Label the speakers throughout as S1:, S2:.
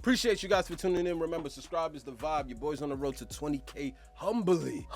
S1: Appreciate you guys for tuning in. Remember, subscribe is the vibe. Your boy's on the road to 20K humbly.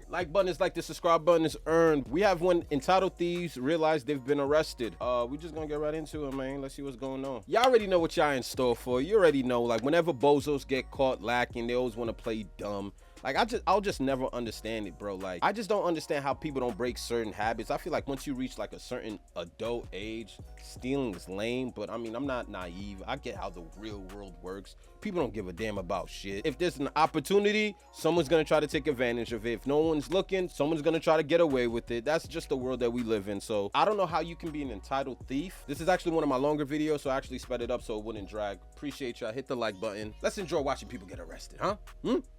S1: Like button is like the subscribe button is earned. We have one entitled Thieves realize they've been arrested. We just gonna get right into it, man. Let's see what's going on. Y'all already know what y'all in store for. You already know, like, whenever bozos get caught lacking, they always want to play dumb. Like, I'll just never understand it, bro. Like, I just don't understand how people don't break certain habits. I feel like once you reach like a certain adult age, stealing is lame, but I mean, I'm not naive. I get how the real world works. People don't give a damn about shit. If there's an opportunity, someone's gonna try to take advantage of it. If no one's looking, someone's gonna try to get away with it. That's just the world that we live in. So I don't know how you can be an entitled thief. This is actually one of my longer videos, so I actually sped it up so it wouldn't drag. Appreciate y'all. Hit the like button. Let's enjoy watching people get arrested, huh?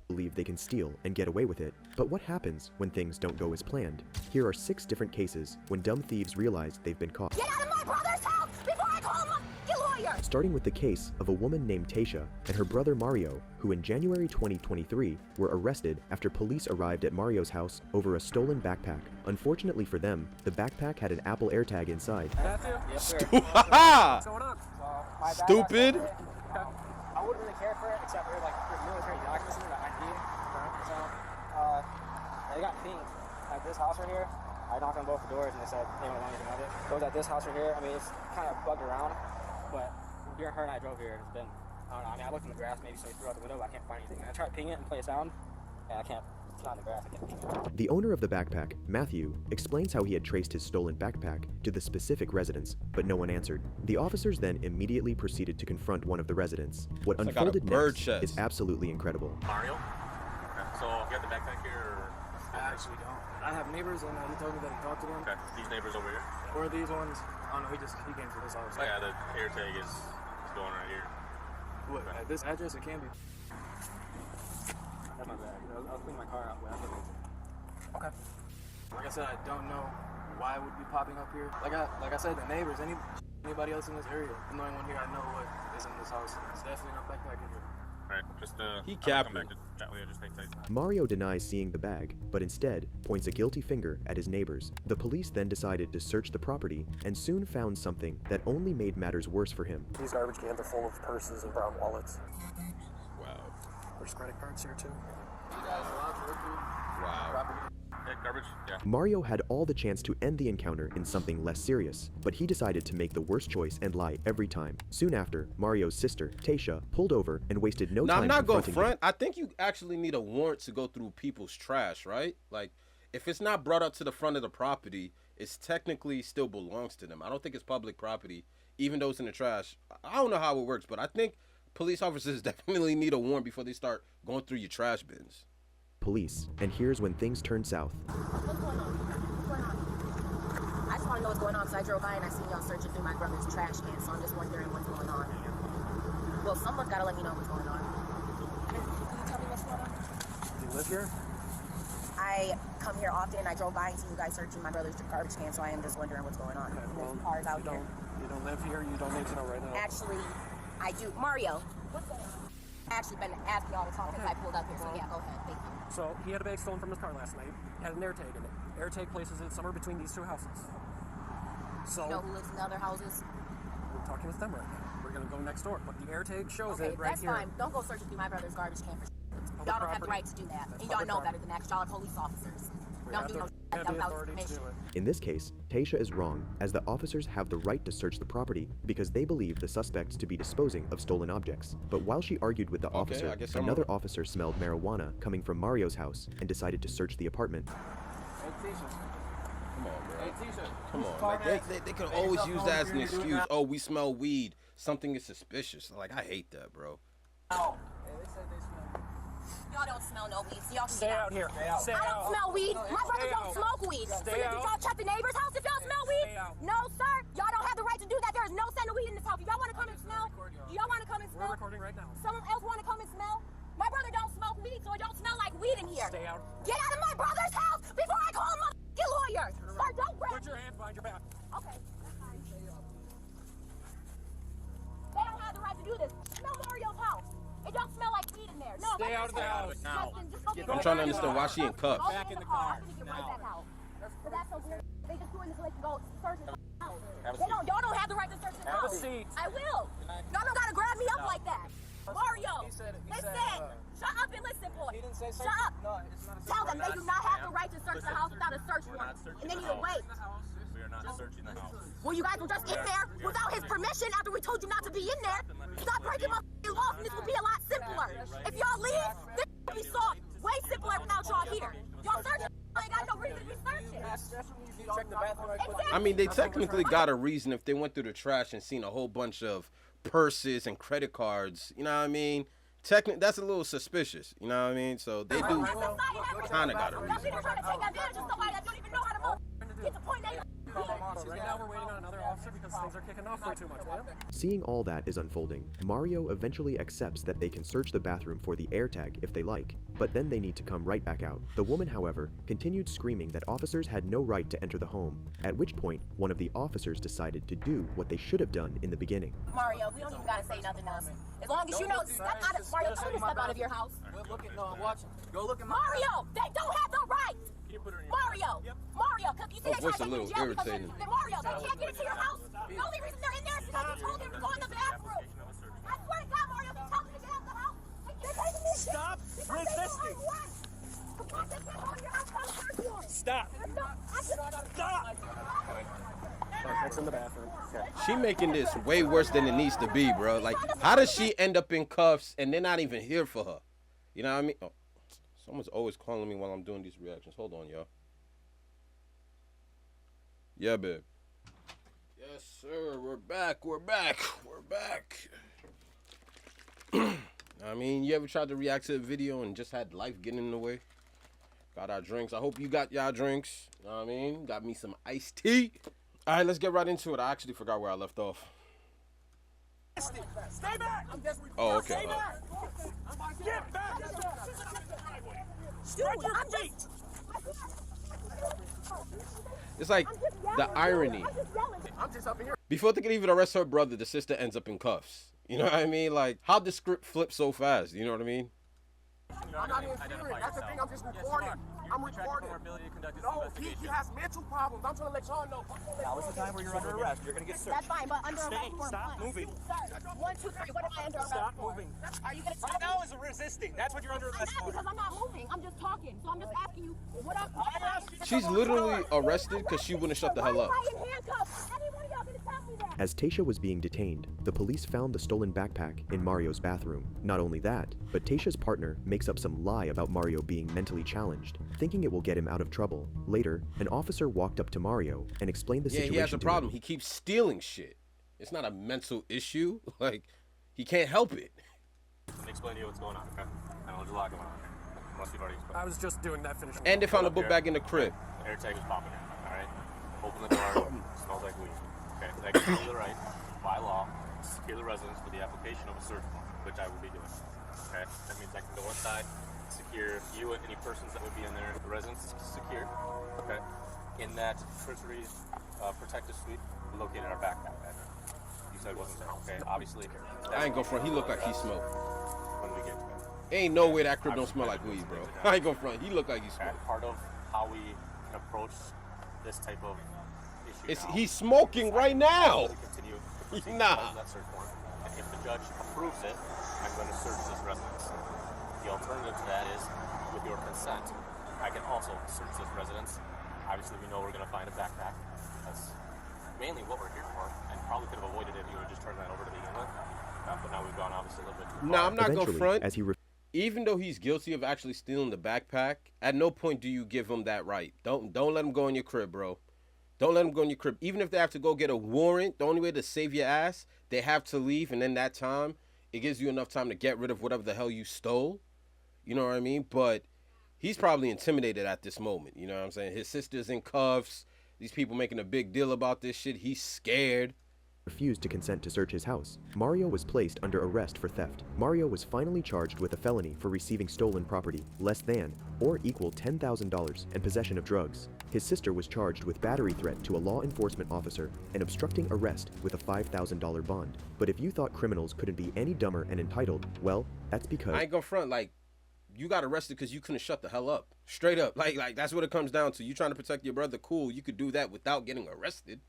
S2: Believe they can steal and get away with it. But what happens when things don't go as planned? Here are 6 different cases when dumb thieves realize they've been caught.
S3: Get out of my brother's house before I call my lawyer!
S2: Starting with the case of a woman named Tasha and her brother Mario, who in January 2023 were arrested after police arrived at Mario's house over a stolen backpack. Unfortunately for them, the backpack had an Apple AirTag inside.
S1: Stupid.
S4: I wouldn't really care for it, except for like there's military documents in the ID. So they got pinged at this house right here. I knocked on both the doors and they said they don't want anything of it. It was at this house right here. I mean, it's kind of bugged around, but during her and I drove here, it's been, I don't know. I mean, I looked in the grass, maybe somebody threw out the window, but I can't find anything. I tried to ping it and play a sound, and I can't. It's not in the grass. I can't ping it.
S2: The owner of the backpack, Matthew, explains how he had traced his stolen backpack to the specific residence, but no one answered. The officers then immediately proceeded to confront one of the residents. What unfolded next is absolutely incredible.
S5: Mario? Okay. So you have the backpack here, or?
S4: I actually don't. I have neighbors, and he told me that he talked to them.
S5: Okay. These neighbors over here?
S4: Or these ones. I don't know. He came to this house.
S5: Oh, yeah, the AirTag is going right here.
S4: What? At this address, it can be. That's my bag. I was cleaning my car out. Okay. Like I said, I don't know why it would be popping up here. Like I said, the neighbors, anybody else in this area, I'm the only one here. I know what is in this house. It's definitely not backpack in here.
S5: Alright, just
S1: he capping.
S5: Come back to chat with you, just take tight.
S2: Mario denies seeing the bag, but instead points a guilty finger at his neighbors. The police then decided to search the property and soon found something that only made matters worse for him.
S6: These garbage cans are full of purses and brown wallets.
S1: Wow.
S6: There's credit cards here too.
S1: Wow.
S5: Yeah, garbage? Yeah.
S2: Mario had all the chance to end the encounter in something less serious, but he decided to make the worst choice and lie every time. Soon after, Mario's sister, Tasha, pulled over and wasted no time.
S1: Now, I'm not going front.
S2: him.
S1: I think you actually need a warrant to go through people's trash, right? Like, if it's not brought up to the front of the property, it's technically still belongs to them. I don't think it's public property, even though it's in the trash. I don't know how it works, but I think police officers definitely need a warrant before they start going through your trash bins.
S2: Police, and here's when things turn south.
S3: What's going on? What's going on? I just want to know what's going on because I drove by and I seen y'all searching through my brother's trash can, so I'm just wondering what's going on. Well, someone's got to let me know what's going on. Can you tell me what's going on?
S6: Do you live here?
S3: I come here often and I drove by and see you guys searching my brother's garbage can, so I am just wondering what's going on.
S6: Okay, well,
S3: There's cars out here.
S6: You don't live here. You don't need to know right now.
S3: Actually, I do. Mario, what's going on? I actually been asking y'all to talk since I pulled up here, so yeah, go ahead. Thank you.
S6: So he had a bag stolen from his car last night. Had an AirTag in it. AirTag places it somewhere between these 2 houses. So
S3: You know who lives in the other houses?
S6: we're talking with them right now. We're gonna go next door, but the AirTag shows
S3: Okay,
S6: it right
S3: that's
S6: here.
S3: fine. Don't go searching through my brother's garbage can for
S6: Public
S3: y'all don't have the
S6: property.
S3: right to do that.
S6: That's
S3: And y'all
S6: public
S3: know better
S6: property.
S3: than that because y'all are police officers.
S6: We
S3: Don't
S6: have
S3: do
S6: the,
S3: no
S6: have the
S3: without
S6: authority to do
S3: permission.
S6: it.
S2: In this case, Tasha is wrong, as the officers have the right to search the property because they believe the suspects to be disposing of stolen objects. But while she argued with the officer,
S1: I guess I'm
S2: another
S1: wrong.
S2: officer smelled marijuana coming from Mario's house and decided to search the apartment.
S4: Hey, Tisha.
S1: Come on, bro.
S4: Hey, Tisha.
S1: Come on. Like, they could always use that as an excuse. Oh, we smell weed. Something is suspicious. Like, I hate that, bro.
S4: Oh. Hey, they said they smell.
S3: Y'all don't smell no weed, so y'all can
S6: Stay
S3: get
S6: out here. Stay
S3: I
S6: out.
S3: don't smell weed. My brother
S6: Stay
S3: don't
S6: out.
S3: smoke weed. So
S6: Stay
S3: did
S6: out.
S3: y'all check the neighbor's house if y'all smell weed?
S6: Stay out.
S3: No, sir. Y'all don't have the right to do that. There is no scent of weed in this house. Do y'all want to come and smell? Do y'all want to come and
S6: We're
S3: smell?
S6: recording right now.
S3: Someone else want to come and smell? My brother don't smoke weed, so it don't smell like weed in here.
S6: Stay out.
S3: Get out of my brother's house before I call my lawyer. Sir, don't grab
S6: Put your hands behind your back.
S3: Okay. That's fine. They don't have the right to do this. Smell Mario's house. It don't smell like weed in there. No,
S6: Stay out of the house
S5: now.
S1: I'm trying to understand why she in cuffs.
S6: Back in the car.
S3: I'm gonna get
S6: Now.
S3: right back out. But that's so weird. They just doing this so they can go search his house.
S5: Have a
S3: Y'all don't have the right to search his
S6: Have a
S3: house.
S6: seat.
S3: I will. Y'all don't gotta grab me up like
S4: say
S3: Shut
S4: search?
S3: up.
S4: No, it's not a search.
S3: Tell them they do not have the right to search the house without a search
S5: We're
S3: warrant.
S5: not searching
S3: And they
S5: the
S3: need to
S5: house.
S3: wait.
S5: We are not searching the house.
S3: Well, you guys were just in there without his permission after we told you not to be in there. Stop breaking my laws and this would be a lot simpler. If y'all leave, this will be solved way simpler without y'all here. Y'all searching, I ain't got no reason to be searching.
S4: Check the bathroom right quick.
S1: I mean, they technically got a reason if they went through the trash and seen a whole bunch of purses and credit cards. You know what I mean? Technically, that's a little suspicious. You know what I mean? So they do kind of got a reason.
S3: You're trying to take advantage of somebody that don't even know how to move. Get the point that
S6: So right now we're waiting on another officer because things are kicking off way too much, man.
S2: Seeing all that is unfolding, Mario eventually accepts that they can search the bathroom for the AirTag if they like, but then they need to come right back out. The woman, however, continued screaming that officers had no right to enter the home, at which point one of the officers decided to do what they should have done in the beginning.
S3: Mario, we don't even gotta say nothing else. As long as you know, step out of Mario, tell me to step out of your house.
S4: Look at, no, I'm watching. Go look at my
S3: Mario, they don't have the right. Mario, Mario, because you see
S1: Her
S3: they
S1: voice
S3: try
S1: a
S3: to
S1: little
S3: take you in jail because
S1: irritating.
S3: Mario, they can't get into your house. The only reason they're in there is because you told them to go in the bathroom. I swear to God, Mario, they told me to get out the house. They're taking this shit.
S7: Stop
S3: Because they know
S7: resisting.
S3: I won. Because they can't hold your house down the first one.
S7: Stop. Stop.
S6: It's in the bathroom. Okay.
S1: She making this way worse than it needs to be, bro. Like, how does she end up in cuffs and they're not even here for her? You know what I mean? Oh, someone's always calling me while I'm doing these reactions. Hold on, y'all. Yeah, babe. Yes, sir. We're back. We're back. We're back. I mean, you ever tried to react to a video and just had life getting in the way? Got our drinks. I hope you got y'all drinks. You know what I mean? Got me some iced tea. All right, let's get right into it. I actually forgot where I left off.
S7: Stay back.
S1: Oh, okay.
S7: Stay back. Get back. Spread your feet.
S1: It's like the irony.
S6: I'm just up in here.
S1: Before they can even arrest her brother, the sister ends up in cuffs. You know what I mean? Like, how'd the script flip so fast? You know what I mean?
S6: I'm not interfering. That's the thing. I'm just recording. I'm recording. No, he has mental problems. I'm trying to let y'all know.
S7: Now is the time where you're under arrest. You're gonna get searched.
S3: That's fine, but under arrest for
S7: Stop
S3: what?
S7: moving.
S3: Sir, 1, 2, 3. What am I under arrest
S7: Stop
S3: for?
S7: moving.
S3: Are you gonna
S7: Right
S3: tell me?
S7: now is resisting. That's what you're under
S3: I'm
S7: arrest
S3: not
S7: for.
S3: because I'm not moving. I'm just talking. So I'm just asking you, what up?
S1: She's literally arrested because she wouldn't shut the hell up.
S3: Why am I in handcuffs? Any one of y'all gonna tell me that?
S2: As Tasha was being detained, the police found the stolen backpack in Mario's bathroom. Not only that, but Tasha's partner makes up some lie about Mario being mentally challenged, thinking it will get him out of trouble. Later, an officer walked up to Mario and explained the
S1: Yeah,
S2: situation
S1: he has a
S2: to
S1: problem.
S2: him.
S1: He keeps stealing shit. It's not a mental issue. Like, he can't help it.
S5: Let me explain to you what's going on, okay? I don't know what you're locking on. Unless you've already explained.
S6: I was just doing that finishing.
S1: And they found a book bag in the crib.
S5: Air tag is popping in, alright? Open the door, smells like weed. Okay, that gives you the right, by law, to secure the residence for the application of a search warrant, which I will be doing. Okay? That means I can go inside, secure you and any persons that would be in there. The residence is secured. Okay? In that cursory protective suite, we located our backpack. You said it wasn't there, okay? Obviously,
S1: I ain't gonna front. He look like he smoked.
S5: when we get to it.
S1: Ain't no way that crib don't smell like weed, bro. I ain't gonna front. He look like he
S5: Okay?
S1: smoked.
S5: Part of how we can approach this type of issue
S1: It's
S5: now
S1: he's smoking right now.
S5: to continue to proceed
S1: Nah.
S5: with that search warrant. And if the judge approves it, I'm going to search this residence. The alternative to that is, with your consent, I can also search this residence. Obviously, we know we're going to find a backpack. That's mainly what we're here for, and probably could have avoided it if you would just turn that over to the unit. But now we've gone obviously a little bit too far.
S1: Nah, I'm not gonna
S2: Eventually,
S1: front.
S2: as he
S1: Even though he's guilty of actually stealing the backpack, at no point do you give him that right. Don't let him go in your crib, bro. Don't let him go in your crib. Even if they have to go get a warrant, the only way to save your ass, they have to leave, and in that time, it gives you enough time to get rid of whatever the hell you stole. You know what I mean? But he's probably intimidated at this moment. You know what I'm saying? His sister's in cuffs. These people making a big deal about this shit. He's scared.
S2: refused to consent to search his house. Mario was placed under arrest for theft. Mario was finally charged with a felony for receiving stolen property, less than or equal $10,000, and possession of drugs. His sister was charged with battery threat to a law enforcement officer and obstructing arrest with a $5,000 bond. But if you thought criminals couldn't be any dumber and entitled, well, that's because
S1: I ain't gonna front. Like, you got arrested because you couldn't shut the hell up. Straight up. Like that's what it comes down to. You trying to protect your brother, cool. You could do that without getting arrested,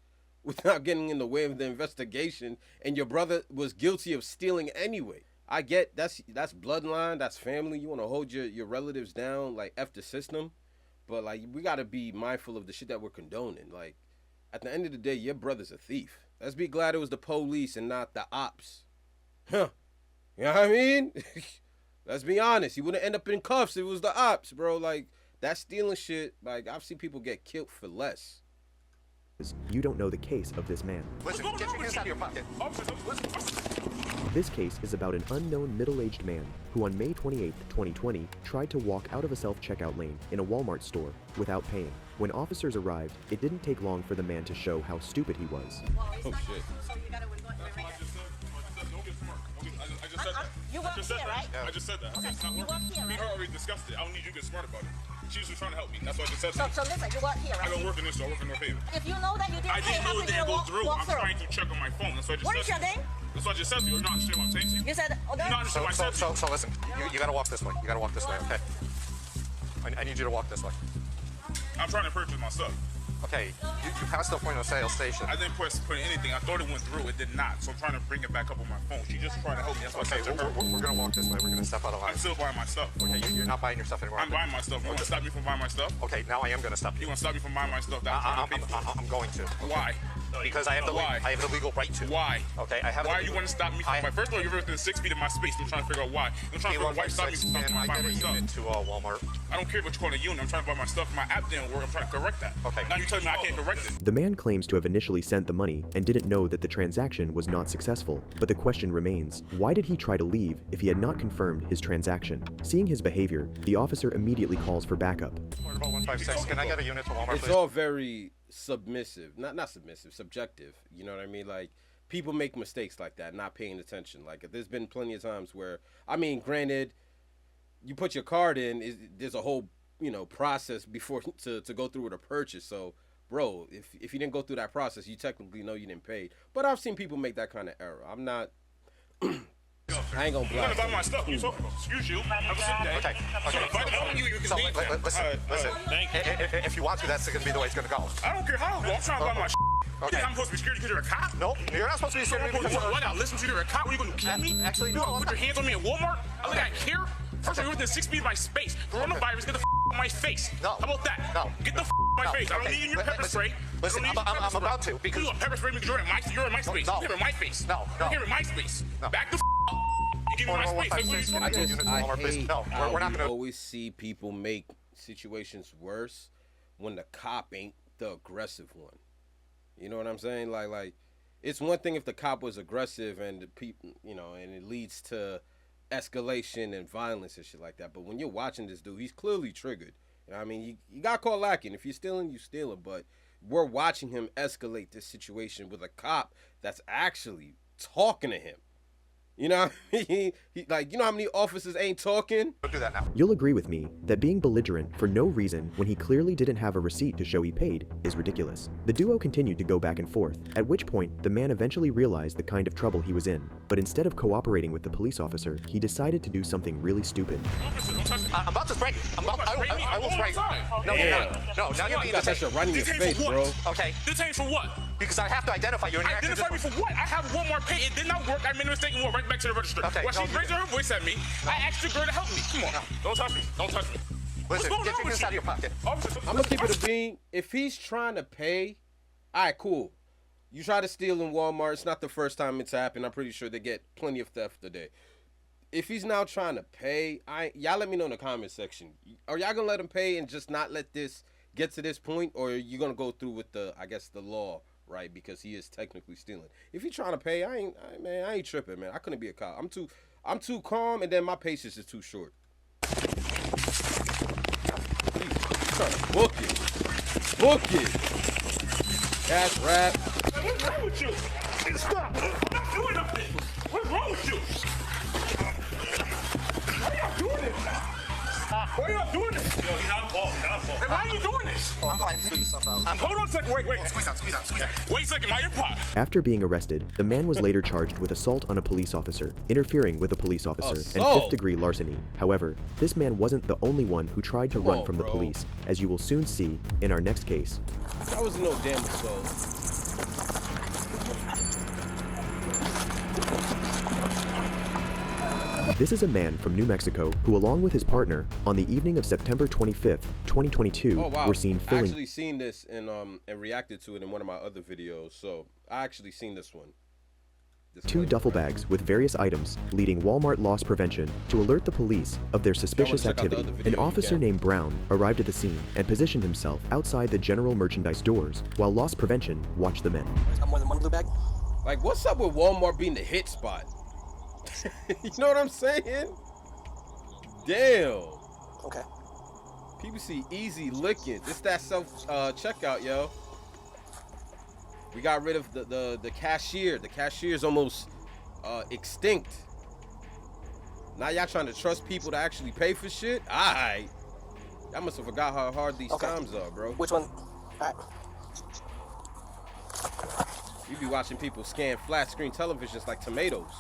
S1: without getting in the way of the investigation. And your brother was guilty of stealing anyway. I get that's bloodline, that's family. You want to hold your relatives down, like F the system. But like we gotta be mindful of the shit that we're condoning. Like at the end of the day, your brother's a thief. Let's be glad it was the police and not the ops. Huh. You know what I mean? Let's be honest. He wouldn't end up in cuffs if it was the ops, bro. Like that stealing shit, like I've seen people get killed for less.
S2: You don't know the case of this man.
S6: Listen, get your hands out of your pocket.
S2: This case is about an unknown middle-aged man who on May 28, 2020, tried to walk out of a self-checkout lane in a Walmart store without paying. When officers arrived, it didn't take long for the man to show how stupid he was.
S1: Oh shit.
S3: You work here, right?
S8: I just said that.
S3: Okay, you work here, right?
S8: We already discussed it. I don't need you to get smart about it. She was just trying to help me. That's why I just said
S3: So listen, you work here,
S8: I
S3: right?
S8: don't work in this store. I work in North Haven.
S3: If you know that you didn't
S8: I
S3: pay,
S8: didn't
S3: how
S8: know
S3: could
S8: it
S3: you
S8: didn't go
S3: walk
S8: through. I'm
S3: through?
S8: trying to check on my phone. That's what I just
S3: What
S8: said.
S3: is your name?
S8: That's what I just said to you. You're not understanding what I'm saying to you?
S3: You said, oh,
S8: You're not understanding what I said to you.
S6: So listen, you gotta walk this way. You gotta walk this way, okay? I need you to walk this way.
S8: I'm trying to purchase my stuff.
S6: Okay, you passed the point of sale station.
S8: I didn't put anything. I thought it went through. It did not. So I'm trying to bring it back up on my phone. She just trying to help me. That's what
S6: Okay,
S8: I said to her.
S6: we're gonna walk this way. We're gonna step out of line.
S8: I'm still buying my stuff.
S6: Okay, you're not buying your stuff anymore.
S8: I'm buying my stuff. You want to stop me from buying my stuff?
S6: Okay, now I am gonna stop
S8: You
S6: you.
S8: want to stop me from buying my stuff? That's what I'm trying to pay for.
S6: I'm going to.
S8: Why?
S6: Because I have the
S8: Why?
S6: legal right to.
S8: Why?
S6: Okay, I have.
S8: Why are you want to stop me from buying? First of all, you're within 6 feet of my space. I'm trying to figure out why. I'm trying to figure out why you stop me from
S6: and I
S8: buying
S6: get
S8: my
S6: a
S8: stuff.
S6: unit to Walmart.
S8: I don't care what you call a unit. I'm trying to buy my stuff. My app didn't work. I'm trying to correct that.
S6: Okay.
S8: Now you telling me I can't correct it.
S2: The man claims to have initially sent the money and didn't know that the transaction was not successful. But the question remains, why did he try to leave if he had not confirmed his transaction? Seeing his behavior, the officer immediately calls for backup.
S6: What about 156? Can I get a unit to Walmart,
S1: It's
S6: please?
S1: all very submissive. Not submissive, subjective. You know what I mean? Like people make mistakes like that, not paying attention. Like there's been plenty of times where, I mean, granted, you put your card in, there's a whole, process before to go through with a purchase. So, bro, if you didn't go through that process, you technically know you didn't pay. But I've seen people make that kind of error. I'm not. I ain't gonna
S8: I'm gonna
S1: blast
S8: buy
S1: them.
S8: my stuff. You talking about? Excuse you. Have a good day.
S6: Okay.
S8: So if I don't you can
S6: So
S8: leave then.
S6: listen.
S8: Thank you.
S6: If you want to, that's gonna be the way it's gonna go.
S8: I don't care how. I'm trying to buy my You
S6: Okay.
S8: think I'm supposed to be scared because you're a cop?
S6: Nope, you're not supposed to be
S8: So
S6: scared
S8: I'm
S6: of me
S8: supposed to
S6: because
S8: what now? Listen to you, you're a cop? What are you gonna kill me?
S6: Actually,
S8: you
S6: no,
S8: gonna
S6: I'm
S8: put your
S6: not.
S8: hands on me at Walmart? I think I care. First of all, you're within 6 feet of my space. Coronavirus, get the out of my face.
S6: No.
S8: How about that?
S6: No.
S8: Get the out of my
S6: No.
S8: face. I don't
S6: Okay.
S8: need you in your pepper spray.
S6: Listen,
S8: I don't need
S6: I'm
S8: your pepper
S6: about
S8: spray.
S6: to, because-
S8: You want pepper spray because you're in my space.
S6: No.
S8: You're in my face.
S6: No.
S8: You're here in my space.
S6: No.
S8: Back the up. You give me my space. Like, what are you
S6: I
S8: doing?
S6: just- Walmart, please.
S1: hate
S6: No,
S1: how
S6: we're not
S1: you
S6: gonna-
S1: always see people make situations worse when the cop ain't the aggressive one. You know what I'm saying? Like it's one thing if the cop was aggressive and the people, and it leads to escalation and violence and shit like that. But when you're watching this dude, he's clearly triggered. You know what I mean? You got caught lacking. If you're stealing, you stealing. But we're watching him escalate this situation with a cop that's actually talking to him. You know what I mean? He you know how many officers ain't talking?
S6: Don't do that now.
S2: You'll agree with me that being belligerent for no reason when he clearly didn't have a receipt to show he paid is ridiculous. The duo continued to go back and forth, at which point the man eventually realized the kind of trouble he was in. But instead of cooperating with the police officer, he decided to do something really stupid.
S6: I'm about to spray you. I will spray you. No, you're not. No, now you're being
S1: You got that shit right in your face, bro.
S6: Okay,
S8: Detain for what?
S6: because I have to identify you. And you're
S8: Identify me for what? I have Walmart pay. It did not work. I made a mistake and went right back to the register.
S6: Okay,
S8: While
S6: no,
S8: she's raising her voice at me, I asked the girl to help me. Come on. Don't touch me. Don't touch me.
S6: Listen,
S8: What's going
S6: get
S8: on
S6: your
S8: with
S6: hands
S8: you?
S6: out of your pocket.
S8: Officer,
S1: I'm gonna keep it a bean. If he's trying to pay, all right, cool. You try to steal in Walmart. It's not the first time it's happened. I'm pretty sure they get plenty of theft a day. If he's now trying to pay, y'all let me know in the comment section. Are y'all gonna let him pay and just not let this get to this point, or are you gonna go through with the law, right? Because he is technically stealing. If he's trying to pay, I ain't tripping, man. I couldn't be a cop. I'm too calm, and then my patience is too short. He's trying to book it. Cash rap.
S8: what's wrong with you? Hey, stop. I'm not doing nothing. What's wrong with you? Why y'all doing this? Why y'all doing this? Yo, he's not fault. Hey, why are you doing this?
S6: I'm fine. Squeeze yourself out.
S8: Hold on a second. Wait.
S6: Squeeze out.
S8: Wait a second. My earpod.
S2: After being arrested, the man was later charged with assault on a police officer, interfering with a police officer, and
S1: Assault?
S2: fifth-degree larceny. However, this man wasn't the only one who tried to
S1: Come
S2: run
S1: on,
S2: from the
S1: bro.
S2: police, as you will soon see in our next case.
S1: That was no damn assault.
S2: This is a man from New Mexico who, along with his partner, on the evening of September 25th, 2022, were seen
S1: I
S2: filling.
S1: actually seen this and reacted to it in one of my other videos. So I actually seen this one.
S2: Two duffel bags with various items, leading Walmart loss prevention to alert the police of their suspicious activity. An officer named Brown arrived at the scene and positioned himself outside the general merchandise doors while loss prevention watched the men.
S4: Got more than one blue bag?
S1: Like, what's up with Walmart being the hit spot? You know what I'm saying? Damn.
S4: Okay.
S1: People see easy licking. It's that self checkout, yo. We got rid of the cashier. The cashier's almost extinct. Now y'all trying to trust people to actually pay for shit? Alright. Y'all must have forgot how hard these times are, bro.
S4: Which one? Alright.
S1: You be watching people scan flat screen televisions like tomatoes.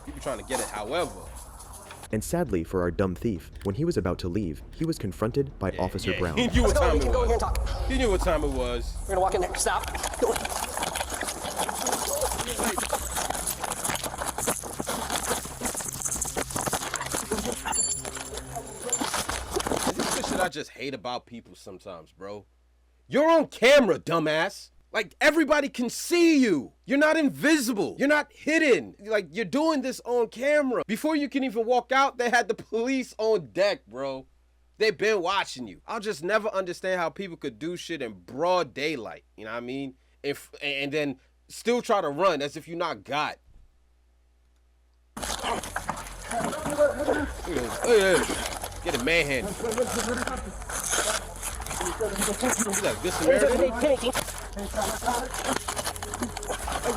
S1: You be trying to get it however.
S2: And sadly for our dumb thief, when he was about to leave, he was confronted by Officer Brown.
S1: He knew what time it
S4: Go in here and
S1: was.
S4: talk.
S1: He knew what time it was.
S4: We're gonna walk in there. Stop. Go in.
S1: This is the shit I just hate about people sometimes, bro. You're on camera, dumbass. Like, everybody can see you. You're not invisible. You're not hidden. Like, you're doing this on camera. Before you can even walk out, they had the police on deck, bro. They've been watching you. I'll just never understand how people could do shit in broad daylight. You know what I mean? And then still try to run as if you're not God. Get a manhandle. Who's that? Good Samaritan? Like,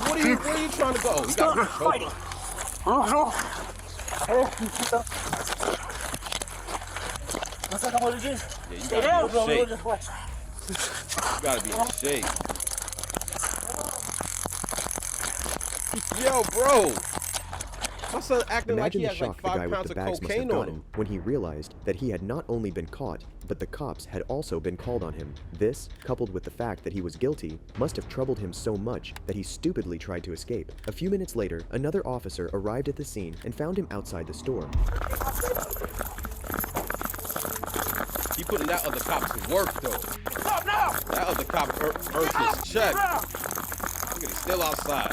S1: what are you trying to go? Oh, you got me choking. Yeah, you gotta be in shape. You gotta be in shape. Yo, bro. My son acting like
S2: Imagine
S1: he
S2: the
S1: has
S2: shock
S1: like
S2: the guy
S1: 5
S2: with
S1: pounds
S2: the
S1: of
S2: bags must have
S1: cocaine on
S2: gotten
S1: him.
S2: when he realized that he had not only been caught, but the cops had also been called on him. This, coupled with the fact that he was guilty, must have troubled him so much that he stupidly tried to escape. A few minutes later, another officer arrived at the scene and found him outside the store.
S1: He putting that other cop to work though.
S7: Stop now!
S1: That other cop earned his check. Look at he's still outside.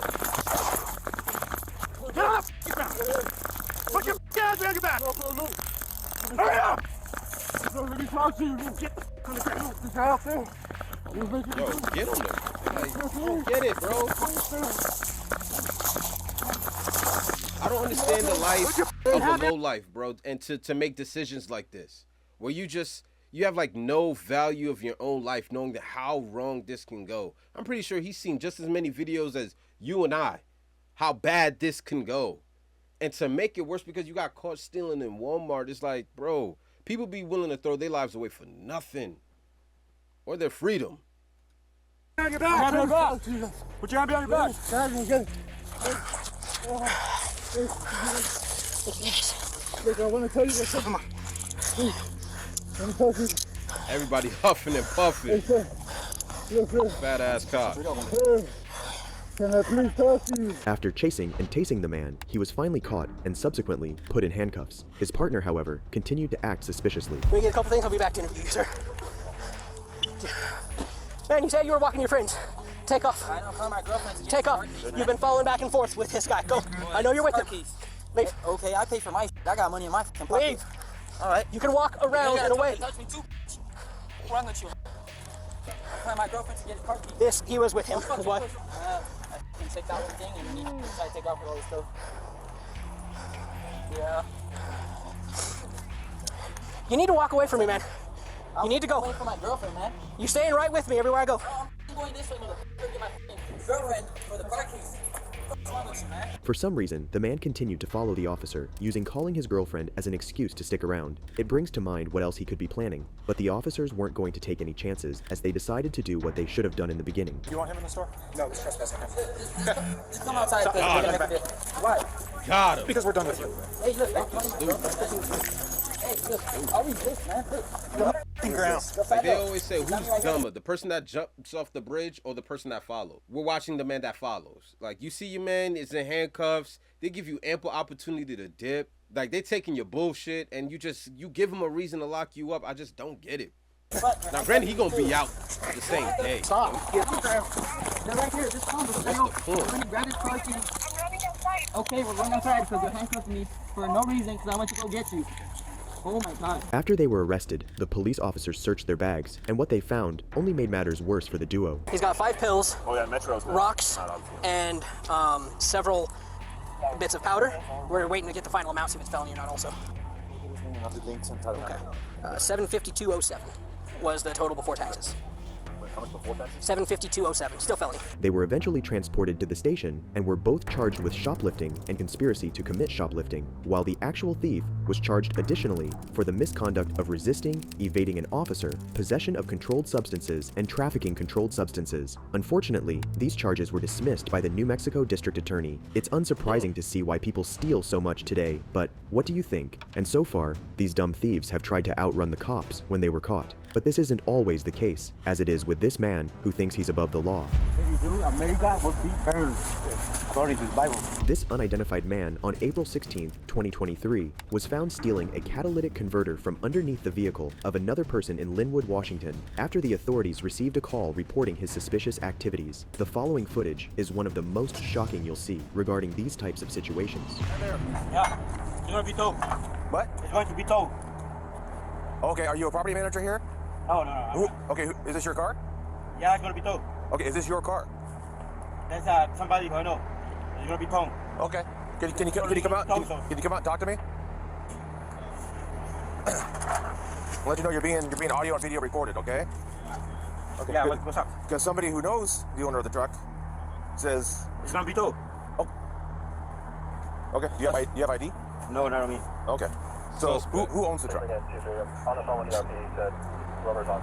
S7: Get up! Get back! Put your hands behind your back! Hurry up!
S1: Yo, get on them. Like, get it, bro. I don't understand the life of a low life, bro, and to make decisions like this, where you have like no value of your own life, knowing that how wrong this can go. I'm pretty sure he's seen just as many videos as you and I, how bad this can go. And to make it worse because you got caught stealing in Walmart, it's like, bro, people be willing to throw their lives away for nothing. Or their freedom.
S7: Put your hand behind your back! Put your hand behind your back!
S6: Look, I want to tell you something.
S1: Everybody huffing and puffing. Fat ass cop.
S6: Can I please talk to you?
S2: After chasing and tasing the man, he was finally caught and subsequently put in handcuffs. His partner, however, continued to act suspiciously.
S4: Let me get a couple things. I'll be back to interview you, sir. Man, you said you were walking your friends. Take off.
S9: I don't call my girlfriend.
S4: Take off. You've been following back and forth with this guy. Go. I know you're with him. Leave.
S9: Okay, I pay for my I got money in my fucking pocket.
S4: Leave. All right. You can walk around and away.
S9: Touch me too. What's wrong with you? I call my girlfriend to get his car keys.
S4: This, he was with him. What?
S9: I can take that one thing and then you try to take off with all this stuff. Yeah.
S4: You need to walk away from me, man. You need to go.
S9: I'm waiting for my girlfriend, man.
S4: You staying right with me everywhere I go.
S9: I'm going this way, motherfucker. Get my girlfriend for the car keys. What's wrong with you, man?
S2: For some reason, the man continued to follow the officer, using calling his girlfriend as an excuse to stick around. It brings to mind what else he could be planning, but the officers weren't going to take any chances as they decided to do what they should have done in the beginning.
S7: You want him in the store?
S6: No, it's trespassing.
S9: Just come outside. Why?
S1: Got him.
S7: Because we're done with you.
S9: Hey, look. Hey, look. I'll read this, man. Look.
S7: ground.
S1: Like they always say, who's dumber, the person that jumps off the bridge or the person that followed? We're watching the man that follows. Like, you see your man is in handcuffs. They give you ample opportunity to dip. Like, they taking your bullshit, and you give him a reason to lock you up. I just don't get it. Now, granted, he gonna be out the same day.
S9: Stop. They're right here. Just come.
S1: That's the point.
S9: Let me grab his car keys. Okay, we're going outside because you're handcuffing me for no reason because I went to go get you. Oh my God.
S2: After they were arrested, the police officers searched their bags, and what they found only made matters worse for the duo.
S10: He's got 5 pills,
S8: Metro's
S10: rocks, and several bits of powder. We're waiting to get the final amount, see if it's felony or not also. Okay. 752.07 was the total before taxes.
S8: How much before taxes?
S10: 752.07, still felony.
S2: They were eventually transported to the station and were both charged with shoplifting and conspiracy to commit shoplifting, while the actual thief was charged additionally for the misconduct of resisting, evading an officer, possession of controlled substances, and trafficking controlled substances. Unfortunately, these charges were dismissed by the New Mexico District Attorney. It's unsurprising to see why people steal so much today, but what do you think? And so far, these dumb thieves have tried to outrun the cops when they were caught. But this isn't always the case, as it is with this man who thinks he's above the law.
S4: America will be burned. According to the Bible.
S2: This unidentified man on April 16, 2023, was found stealing a catalytic converter from underneath the vehicle of another person in Linwood, Washington, after the authorities received a call reporting his suspicious activities. The following footage is one of the most shocking you'll see regarding these types of situations.
S4: Yeah, it's going to be towed.
S7: What?
S4: It's going to be towed.
S7: Okay, are you a property manager here?
S4: No, no, no.
S7: Okay, is this your car?
S4: Yeah, it's going to be towed.
S7: Okay, is this your car?
S4: That's somebody who I know. It's going to be towed.
S7: Okay. Can you come out? Can you come out and talk to me? I'll let you know you're being audio and video recorded, okay? Okay.
S4: Yeah, what's up?
S7: Because somebody who knows the owner of the truck says
S4: It's going to be towed.
S7: okay. Do you have ID?
S4: No, not me.
S7: Okay. So who owns the truck?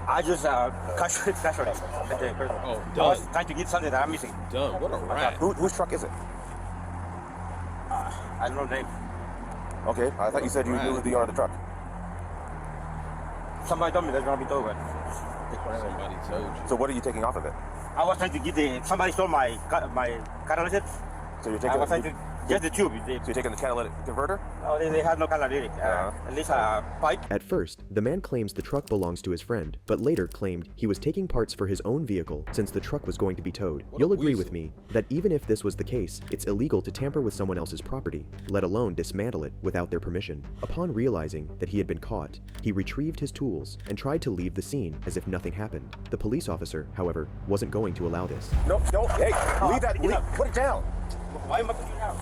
S4: I just cash it.
S1: Oh,
S4: I was
S1: dumb.
S4: trying to get something that I'm missing.
S1: Dumb. What a rat.
S7: Whose truck is it?
S4: I don't know the name.
S7: Okay, I thought you said you knew the owner of the truck.
S4: Somebody told me that's going to be towed.
S1: Somebody told you.
S7: So what are you taking off of it?
S4: I was trying to get somebody stole my catalytic.
S7: So you're
S4: I
S7: taking
S4: was trying to get the tube.
S7: so you're taking the catalytic converter?
S4: Oh, they have no catalytic. At least a pipe.
S2: At first, the man claims the truck belongs to his friend, but later claimed he was taking parts for his own vehicle since the truck was going to be towed. You'll agree with me that even if this was the case, it's illegal to tamper with someone else's property, let alone dismantle it without their permission. Upon realizing that he had been caught, he retrieved his tools and tried to leave the scene as if nothing happened. The police officer, however, wasn't going to allow this.
S7: No, hey, leave that, put it down.
S4: Why am I putting it out?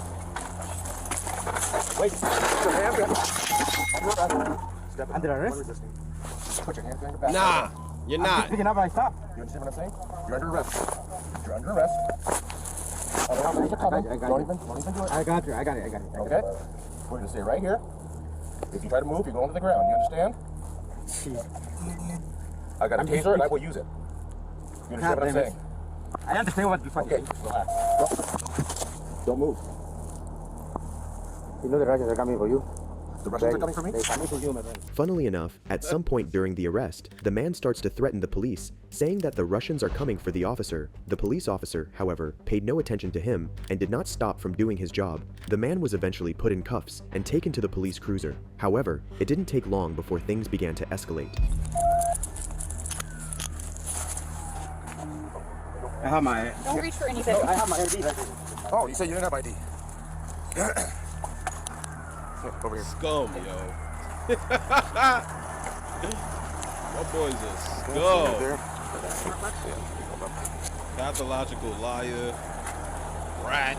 S7: Wait, put your hands behind.
S4: Under arrest?
S7: Put your hands behind your back.
S1: Nah, you're not.
S4: Picking up my stuff.
S7: You understand what I'm saying? You're under arrest. You're under arrest. Don't even do it.
S4: I got it.
S7: Okay? We're gonna stay right here. If you try to move, you're going to the ground. You understand? I got a taser and I will use it. You understand what I'm saying?
S4: I understand what you're saying.
S7: Okay, relax. Don't move.
S4: You know the Russians are coming for you.
S7: The Russians are coming for me?
S4: They're coming for you, my friend.
S2: Funnily enough, at some point during the arrest, the man starts to threaten the police, saying that the Russians are coming for the officer. The police officer, however, paid no attention to him and did not stop from doing his job. The man was eventually put in cuffs and taken to the police cruiser. However, it didn't take long before things began to escalate.
S4: I have my...
S3: Don't reach for anything.
S4: No, I have my ID right here.
S7: Oh, you said you didn't have ID. Over here.
S1: Scum, yo. What boy's a scum? Pathological liar, rat,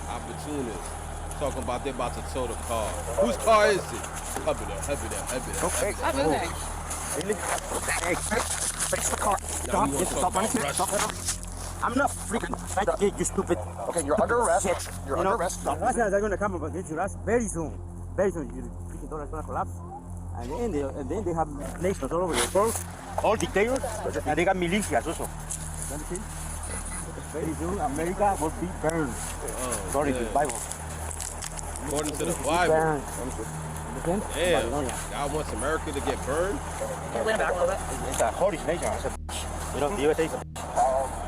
S1: opportunist. Talking about they're about to tow the car. Whose car is it? Hub it up.
S7: Okay.
S4: Really? Hey, fix the car. Stop. Stop. I'm not freaking trying to get you stupid.
S7: Okay, you're under arrest. You're under arrest.
S4: The Russians are going to come and get you very soon. Very soon. Your freaking dollar is going to collapse. And then they have nations all over the world. All dictators. And they got militias also. Very soon, America will be burned. According to the Bible.
S1: According to the Bible. Damn. God wants America to get burned?
S9: Can you lean back a little bit?
S4: It's a holy nation. You know, the USA is a...